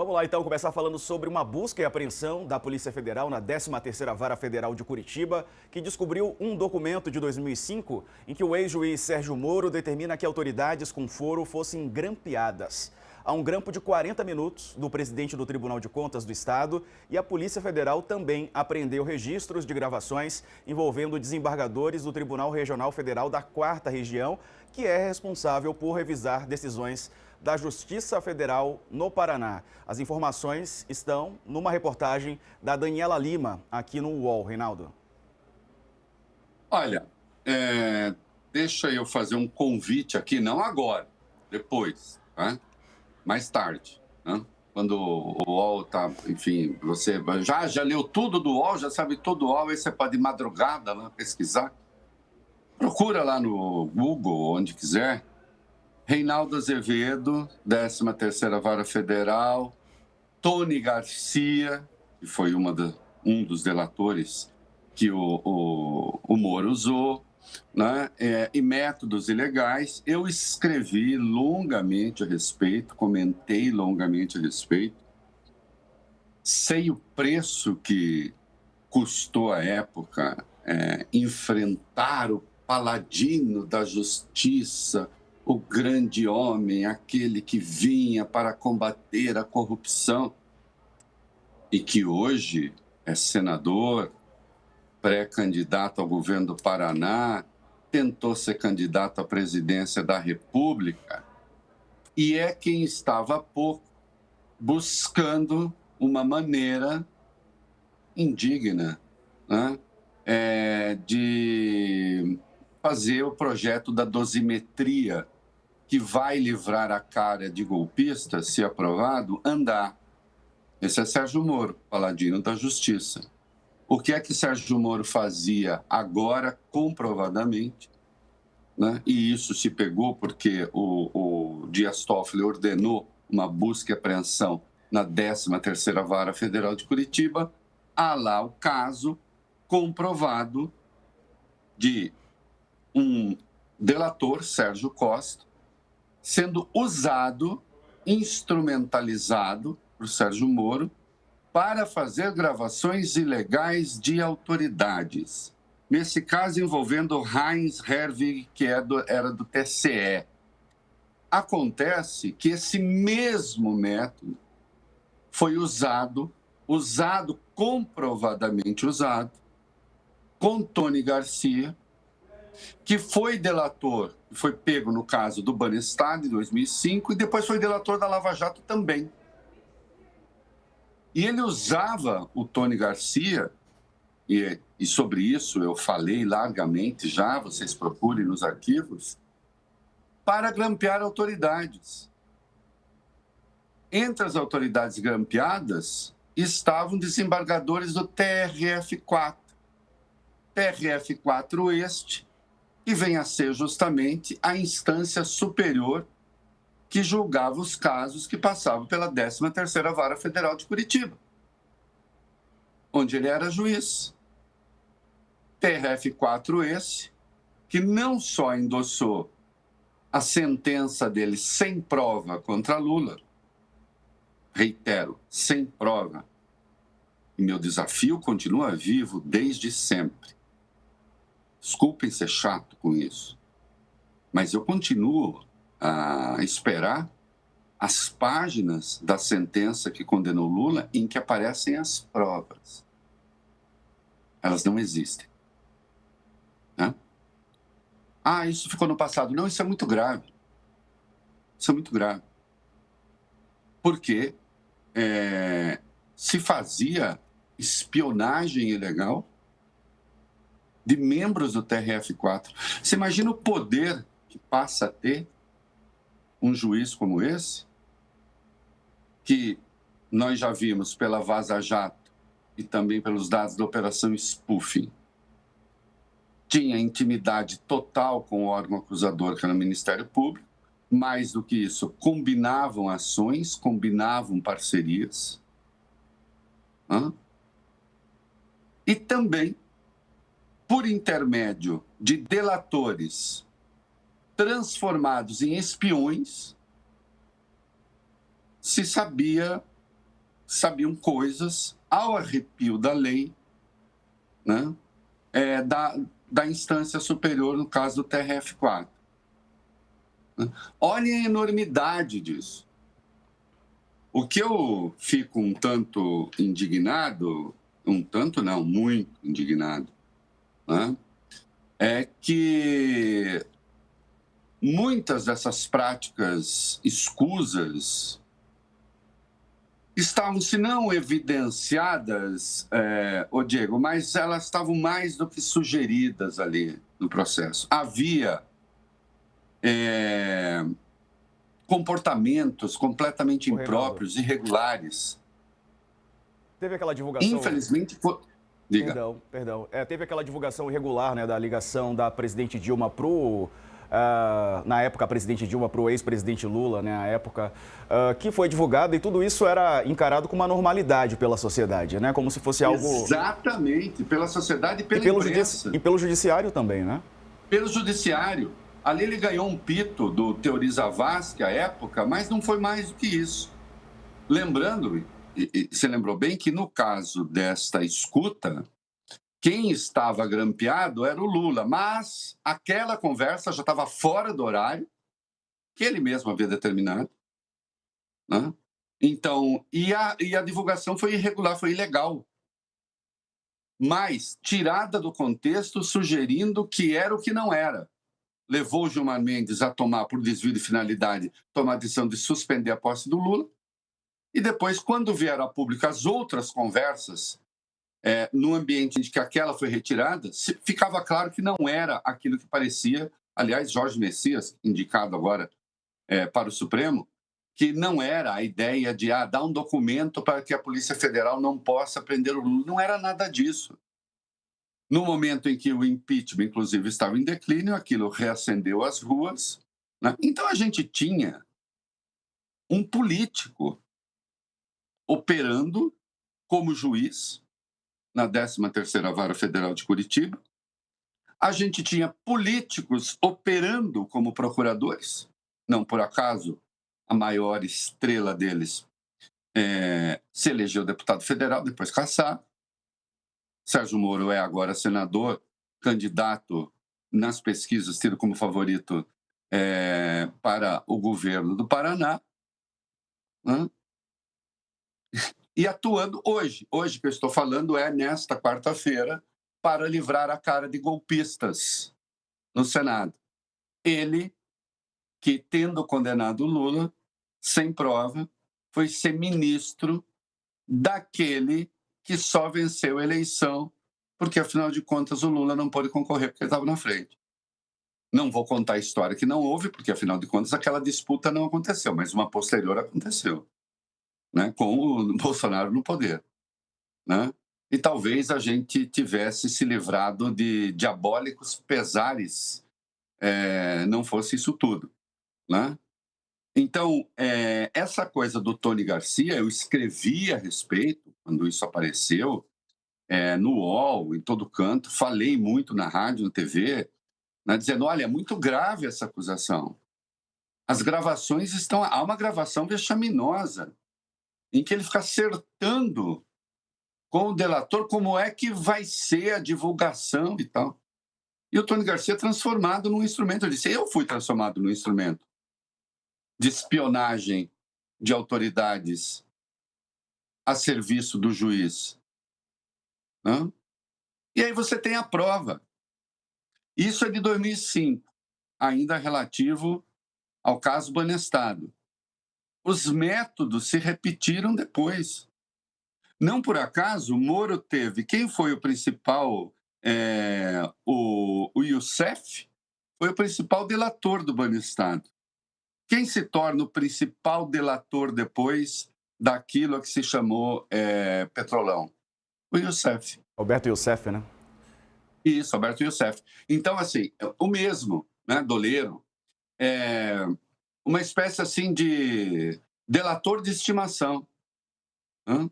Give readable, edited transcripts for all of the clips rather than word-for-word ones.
Vamos lá então começar falando sobre uma busca e apreensão da Polícia Federal na 13ª Vara Federal de Curitiba, que descobriu um documento de 2005 em que o ex-juiz Sérgio Moro determina que autoridades com foro fossem grampeadas. Há um grampo de 40 minutos do presidente do Tribunal de Contas do Estado e a Polícia Federal também apreendeu registros de gravações envolvendo desembargadores do Tribunal Regional Federal da 4ª Região, que é responsável por revisar decisões da Justiça Federal no Paraná. As informações estão numa reportagem da Daniela Lima, aqui no UOL. Reinaldo. Olha, deixa eu fazer um convite aqui, não agora, depois, tá? Mais tarde, né? Quando o UOL está, enfim, você já leu tudo do UOL, já sabe tudo do UOL, aí você pode de madrugada lá pesquisar. Procura lá no Google, onde quiser. Reinaldo Azevedo, 13ª Vara Federal, Tony Garcia, que foi um dos delatores que o Moro usou, né? E métodos ilegais. Eu escrevi longamente a respeito, comentei longamente a respeito. Sei o preço que custou à época enfrentar o paladino da justiça, o grande homem, aquele que vinha para combater a corrupção e que hoje é senador, pré-candidato ao governo do Paraná, tentou ser candidato à presidência da República e é quem estava há pouco buscando uma maneira indigna, né, de fazer o projeto da dosimetria, que vai livrar a cara de golpista, se aprovado, andar. Esse é Sérgio Moro, paladino da justiça. O que é que Sérgio Moro fazia agora, comprovadamente, né? E isso se pegou porque o Dias Toffoli ordenou uma busca e apreensão na 13ª Vara Federal de Curitiba. Há lá o caso comprovado de um delator, Sérgio Costa, sendo usado, instrumentalizado por Sérgio Moro para fazer gravações ilegais de autoridades. Nesse caso, envolvendo Heinz Herwig, que era do TCE. Acontece que esse mesmo método foi usado, comprovadamente usado, com Tony Garcia, que foi delator, foi pego no caso do Banestado, em 2005, e depois foi delator da Lava Jato também. E ele usava o Tony Garcia, e sobre isso eu falei largamente já, vocês procurem nos arquivos, para grampear autoridades. Entre as autoridades grampeadas estavam desembargadores do TRF4. TRF4 este, que vem a ser justamente a instância superior que julgava os casos que passavam pela 13ª Vara Federal de Curitiba, onde ele era juiz. TRF4 esse, que não só endossou a sentença dele sem prova contra Lula, reitero, sem prova, e meu desafio continua vivo desde sempre. Desculpem ser chato com isso, mas eu continuo a esperar as páginas da sentença que condenou Lula em que aparecem as provas. Elas não existem. Né? Ah, isso ficou no passado. Não, isso é muito grave. Isso é muito grave. Porque se fazia espionagem ilegal de membros do TRF4. Você imagina o poder que passa a ter um juiz como esse, que nós já vimos pela Vaza Jato e também pelos dados da Operação Spoofing, tinha intimidade total com o órgão acusador, que era o Ministério Público. Mais do que isso, combinavam ações, combinavam parcerias. E também, por intermédio de delatores transformados em espiões, se sabia sabiam coisas ao arrepio da lei, né? Da instância superior, no caso do TRF4. Né? Olhem a enormidade disso. O que eu fico um tanto indignado, um tanto não, muito indignado, né? É que muitas dessas práticas escusas estavam, se não evidenciadas, Diego, mas elas estavam mais do que sugeridas ali no processo. Havia comportamentos completamente impróprios, irregulares. Teve aquela divulgação... Infelizmente, diga. Perdão. Teve aquela divulgação irregular, né, da ligação da presidente Dilma pro... na época, a presidente Dilma para o ex-presidente Lula, né, a época, que foi divulgado, e tudo isso era encarado com uma normalidade pela sociedade, né, como se fosse algo... Exatamente, pela sociedade e pela imprensa. E pelo judiciário também, né? Pelo judiciário. Ali ele ganhou um pito do Teori Zavascki, à época, mas não foi mais do que isso. Lembrando, e você lembrou bem que no caso desta escuta, quem estava grampeado era o Lula, mas aquela conversa já estava fora do horário, que ele mesmo havia determinado. Né? Então, e a divulgação foi irregular, foi ilegal. Mas tirada do contexto, sugerindo que era o que não era. Levou o Gilmar Mendes a tomar, por desvio de finalidade, tomar a decisão de suspender a posse do Lula. E depois, quando vieram a público as outras conversas, no ambiente em que aquela foi retirada, ficava claro que não era aquilo que parecia. Aliás, Jorge Messias, indicado agora para o Supremo, que não era a ideia de dar um documento para que a Polícia Federal não possa prender o Lula. Não era nada disso. No momento em que o impeachment, inclusive, estava em declínio, aquilo reacendeu as ruas. Né? Então, a gente tinha um político operando como juiz na 13ª Vara Federal de Curitiba. A gente tinha políticos operando como procuradores. Não por acaso, a maior estrela deles se elegeu deputado federal, depois cassado. Sérgio Moro é agora senador, candidato nas pesquisas, tido como favorito para o governo do Paraná. Né? E atuando hoje. Hoje que eu estou falando nesta quarta-feira, para livrar a cara de golpistas no Senado. Ele, que tendo condenado o Lula, sem prova, foi ser ministro daquele que só venceu a eleição, porque, afinal de contas, o Lula não pôde concorrer porque ele estava na frente. Não vou contar a história que não houve, porque, afinal de contas, aquela disputa não aconteceu, mas uma posterior aconteceu, né, com o Bolsonaro no poder. Né? E talvez a gente tivesse se livrado de diabólicos pesares, não fosse isso tudo. Né? Então, essa coisa do Tony Garcia, eu escrevi a respeito, quando isso apareceu, no UOL, em todo canto, falei muito na rádio, na TV, né, dizendo, olha, é muito grave essa acusação. As gravações estão... Há uma gravação vexaminosa, em que ele fica acertando com o delator como é que vai ser a divulgação e tal. E o Tony Garcia é transformado num instrumento. Eu disse, eu fui transformado num instrumento de espionagem de autoridades a serviço do juiz. Né? E aí você tem a prova. Isso é de 2005, ainda relativo ao caso Banestado. Os métodos se repetiram depois. Não por acaso, Moro teve... Quem foi o principal? O Youssef foi o principal delator do Banestado. Quem se torna o principal delator depois daquilo a que se chamou Petrolão? O Youssef. Alberto Youssef, né? Isso, Alberto Youssef. Então, assim, o mesmo, né, doleiro, uma espécie assim de delator de estimação, né?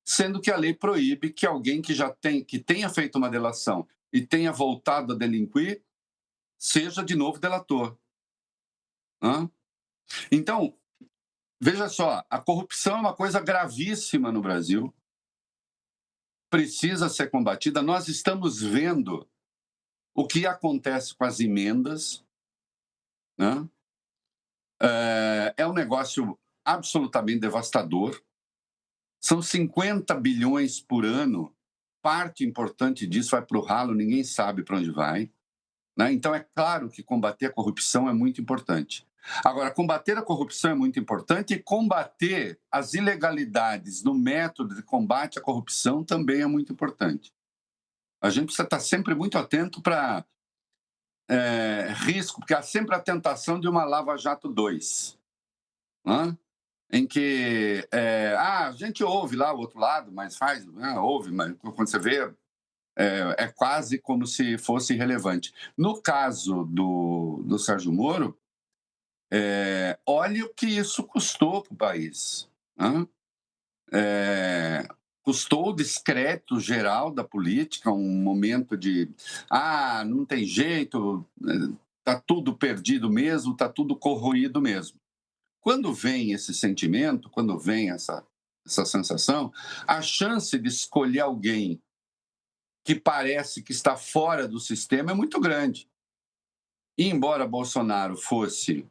Sendo que a lei proíbe que alguém que tenha feito uma delação e tenha voltado a delinquir seja de novo delator. Né? Então, Veja só, a corrupção é uma coisa gravíssima no Brasil, precisa ser combatida. Nós estamos vendo o que acontece com as emendas, né? É um negócio absolutamente devastador. São 50 bilhões por ano. Parte importante disso vai para o ralo, ninguém sabe para onde vai. Né? Então, é claro que combater a corrupção é muito importante. Agora, combater a corrupção é muito importante e combater as ilegalidades no método de combate à corrupção também é muito importante. A gente precisa estar sempre muito atento para risco, porque há sempre a tentação de uma Lava Jato 2, né? Em que a gente ouve lá o outro lado, mas ouve, mas quando você vê, é quase como se fosse irrelevante. No caso do Sérgio Moro, olha o que isso custou para o país. Né? Custou o descrédito geral da política, um momento de não tem jeito, está tudo perdido mesmo, está tudo corroído mesmo. Quando vem esse sentimento, quando vem essa sensação, a chance de escolher alguém que parece que está fora do sistema é muito grande. E embora Bolsonaro fosse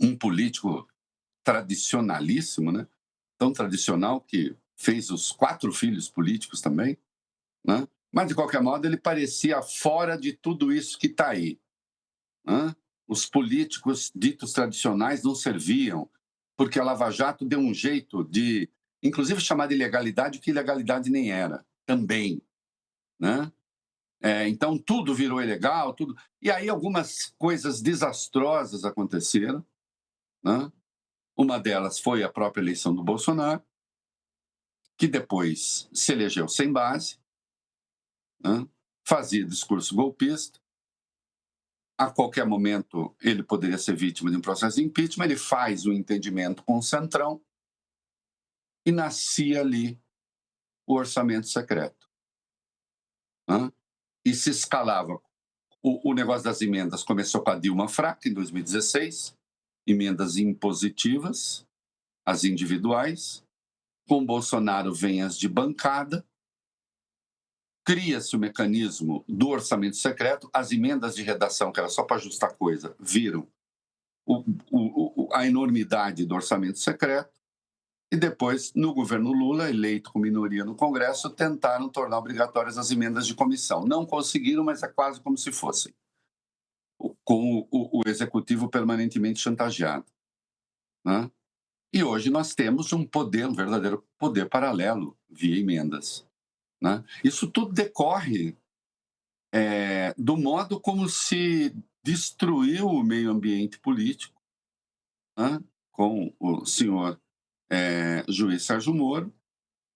um político tradicionalíssimo, né? Tão tradicional que fez os 4 filhos políticos também, né? Mas, de qualquer modo, ele parecia fora de tudo isso que está aí. Né? Os políticos ditos tradicionais não serviam, porque a Lava Jato deu um jeito de, inclusive, chamar de ilegalidade o que ilegalidade nem era, também. Né? Então, tudo virou ilegal, tudo. E aí algumas coisas desastrosas aconteceram. Né? Uma delas foi a própria eleição do Bolsonaro, que depois se elegeu sem base, né? Fazia discurso golpista. A qualquer momento ele poderia ser vítima de um processo de impeachment, ele faz o entendimento com o Centrão e nascia ali o orçamento secreto. Né? E se escalava. O negócio das emendas começou com a Dilma Fraca, em 2016, emendas impositivas, as individuais. Com Bolsonaro vem as de bancada. Cria-se o mecanismo do orçamento secreto, as emendas de redação, que era só para ajustar coisa, viram a enormidade do orçamento secreto, e depois, no governo Lula, eleito com minoria no Congresso, tentaram tornar obrigatórias as emendas de comissão. Não conseguiram, mas é quase como se fossem, com o executivo permanentemente chantageado. Né? E hoje nós temos um verdadeiro poder paralelo via emendas. Né? Isso tudo decorre do modo como se destruiu o meio ambiente político, né? Com o senhor juiz Sérgio Moro,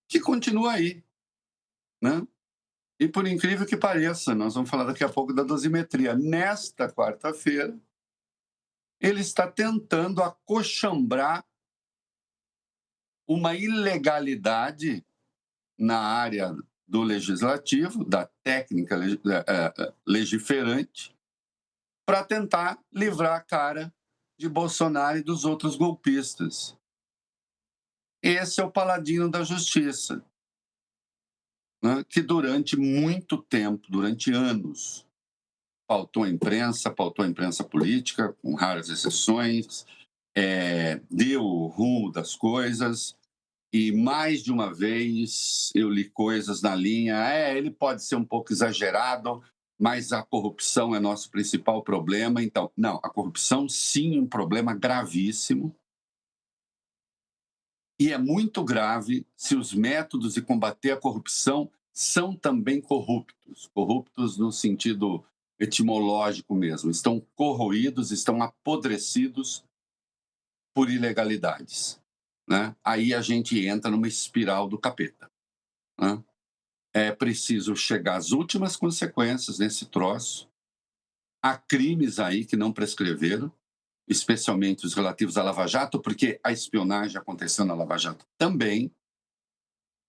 que continua aí. Né? E por incrível que pareça, nós vamos falar daqui a pouco da dosimetria. Nesta quarta-feira, ele está tentando acolchambrar uma ilegalidade na área do legislativo, da técnica legiferante, para tentar livrar a cara de Bolsonaro e dos outros golpistas. Esse é o paladino da justiça, né? Que durante muito tempo, durante anos, pautou a imprensa política, com raras exceções, deu o rumo das coisas, e mais de uma vez eu li coisas na linha, ele pode ser um pouco exagerado, mas a corrupção é nosso principal problema. Então, não, a corrupção sim é um problema gravíssimo, e é muito grave se os métodos de combater a corrupção são também corruptos no sentido etimológico mesmo, estão corroídos, estão apodrecidos por ilegalidades. Né? Aí a gente entra numa espiral do capeta. Né? É preciso chegar às últimas consequências nesse troço. Há crimes aí que não prescreveram, especialmente os relativos à Lava Jato, porque a espionagem aconteceu na Lava Jato também,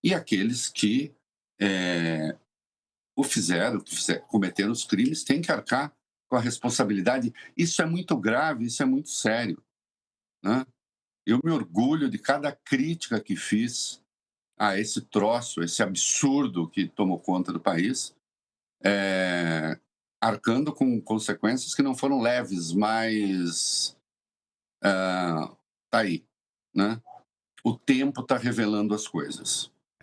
e aqueles que cometeram os crimes, têm que arcar com a responsabilidade. Isso é muito grave, isso é muito sério. Né? Eu me orgulho de cada crítica que fiz a esse troço, esse absurdo que tomou conta do país, arcando com consequências que não foram leves, mas tá aí, né? O tempo está revelando as coisas.